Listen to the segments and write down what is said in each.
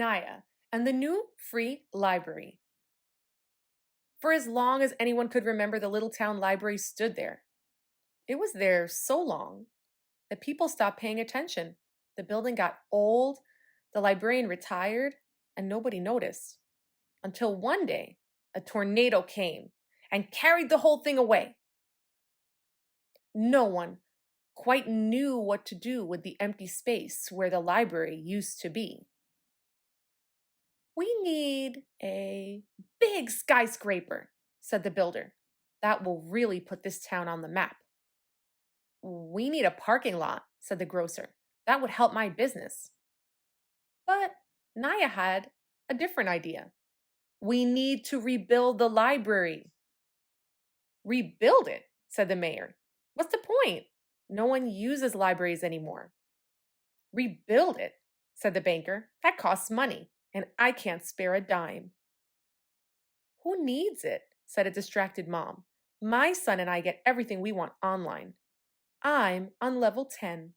Naya and the new free library. For as long as anyone could remember, the little town library stood there. It was there so long that people stopped paying attention. The building got old, the librarian retired, and nobody noticed. Until one day, a tornado came and carried the whole thing away. No one quite knew what to do with the empty space where the library used to be. We need a big skyscraper, said the builder. That will really put this town on the map. We need a parking lot, said the grocer. That would help my business. But Naya had a different idea. We need to rebuild the library. Rebuild it, said the mayor. What's the point? No one uses libraries anymore. Rebuild it, said the banker. That costs money, and I can't spare a dime. Who needs it? Said a distracted mom. My son and I get everything we want online. I'm on level 10.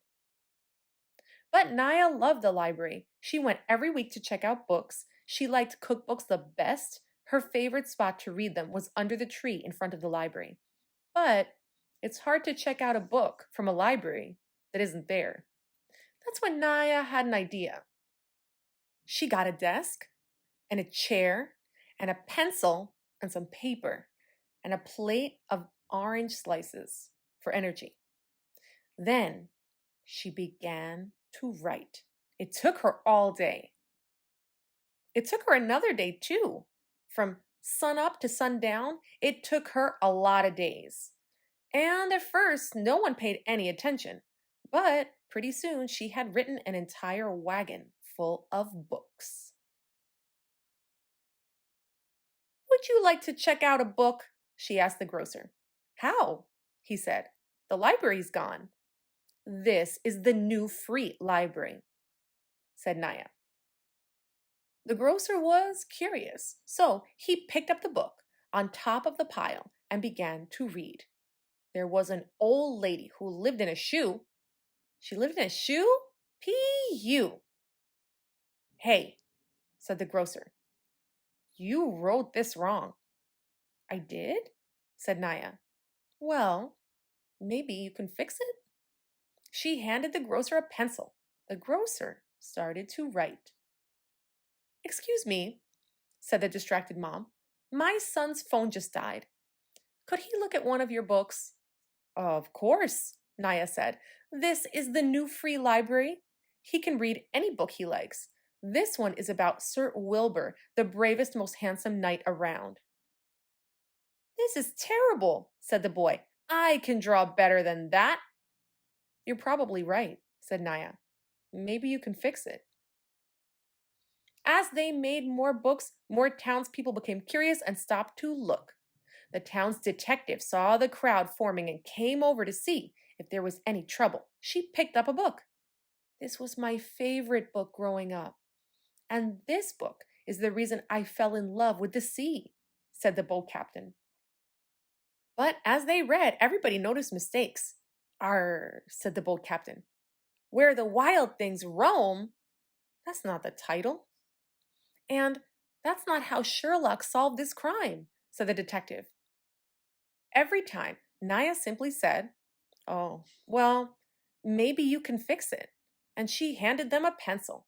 But Naya loved the library. She went every week to check out books. She liked cookbooks the best. Her favorite spot to read them was under the tree in front of the library. But it's hard to check out a book from a library that isn't there. That's when Naya had an idea. She got a desk and a chair and a pencil and some paper and a plate of orange slices for energy. Then she began to write. It took her all day. It took her another day too. From sun up to sundown, it took her a lot of days. And at first, no one paid any attention. But pretty soon, she had written an entire wagon full of books. Would you like to check out a book? She asked the grocer. How? He said. The library's gone. This is the new free library, said Naya. The grocer was curious, so he picked up the book on top of the pile and began to read. There was an old lady who lived in a shoe. She lived in a shoe? P.U. Hey, said the grocer, you wrote this wrong. I did? Said Naya. Well, maybe you can fix it? She handed the grocer a pencil. The grocer started to write. Excuse me, said the distracted mom. My son's phone just died. Could he look at one of your books? Of course, Naya said. This is the new free library. He can read any book he likes. This one is about Sir Wilbur, the bravest, most handsome knight around. This is terrible, said the boy. I can draw better than that. You're probably right, said Naya. Maybe you can fix it. As they made more books, more townspeople became curious and stopped to look. The town's detective saw the crowd forming and came over to see if there was any trouble. She picked up a book. This was my favorite book growing up. And this book is the reason I fell in love with the sea, said the boat captain. But as they read, everybody noticed mistakes. Arr, said the boat captain. Where the wild things roam? That's not the title. And that's not how Sherlock solved this crime, said the detective. Every time, Naya simply said, Oh, well, maybe you can fix it. And she handed them a pencil.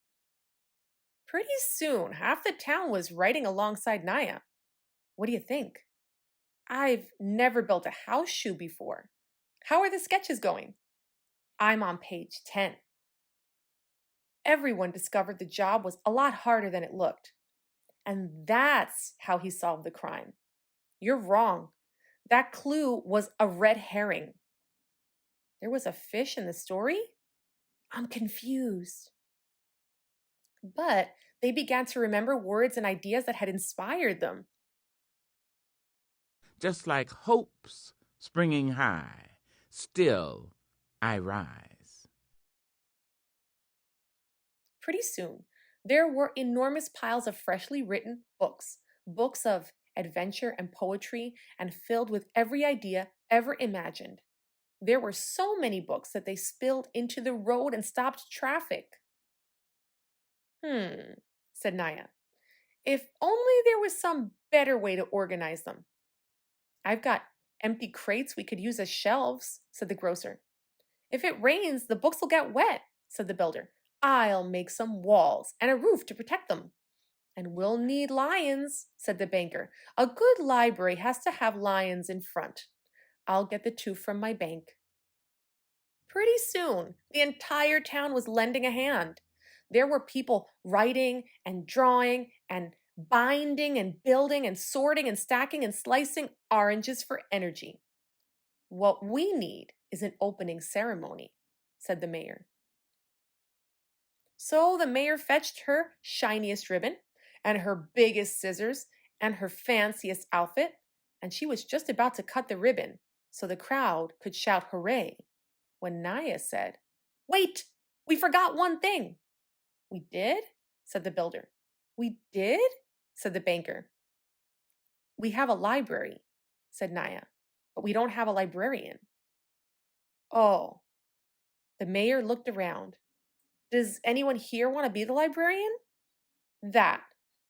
Pretty soon, half the town was writing alongside Naya. What do you think? I've never built a house shoe before. How are the sketches going? I'm on page 10. Everyone discovered the job was a lot harder than it looked. And that's how he solved the crime. You're wrong. That clue was a red herring. There was a fish in the story? I'm confused. But they began to remember words and ideas that had inspired them. Just like hopes springing high, still I rise. Pretty soon, there were enormous piles of freshly written books, books of adventure and poetry, and filled with every idea ever imagined. There were so many books that they spilled into the road and stopped traffic. said Naya. If only there was some better way to organize them. I've got empty crates we could use as shelves, said the grocer. If it rains, the books will get wet, said the builder. I'll make some walls and a roof to protect them. And we'll need lions, said the banker. A good library has to have lions in front. I'll get the two from my bank. Pretty soon, the entire town was lending a hand. There were people writing and drawing and binding and building and sorting and stacking and slicing oranges for energy. What we need is an opening ceremony, said the mayor. So the mayor fetched her shiniest ribbon and her biggest scissors and her fanciest outfit, and she was just about to cut the ribbon so the crowd could shout hooray when Naya said, "Wait, we forgot one thing." "We did?" said the builder. "We did?" said the banker. "We have a library," said Naya, "but we don't have a librarian." Oh, the mayor looked around. Does anyone here want to be the librarian? That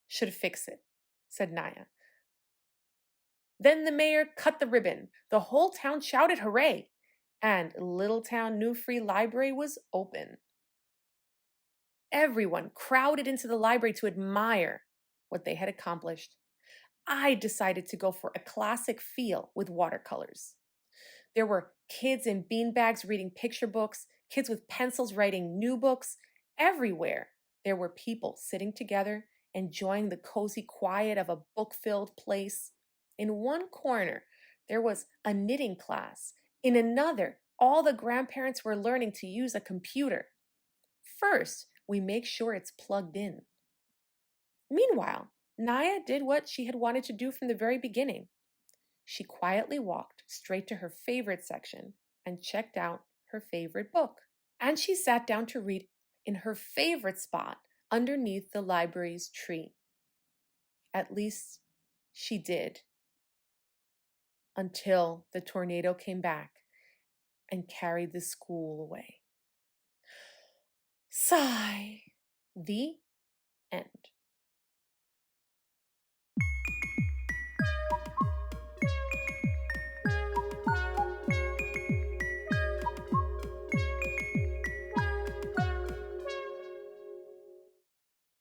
should fix it, said Naya. Then the mayor cut the ribbon. The whole town shouted hooray, and Littletown New Free Library was open. Everyone crowded into the library to admire what they had accomplished. I decided to go for a classic feel with watercolors. There were kids in beanbags reading picture books, kids with pencils writing new books. Everywhere, there were people sitting together, enjoying the cozy quiet of a book-filled place. In one corner, there was a knitting class. In another, all the grandparents were learning to use a computer. First, we make sure it's plugged in. Meanwhile, Naya did what she had wanted to do from the very beginning. She quietly walked straight to her favorite section and checked out her favorite book. And she sat down to read in her favorite spot underneath the library's tree. At least she did. Until the tornado came back and carried the school away. Sigh. The end.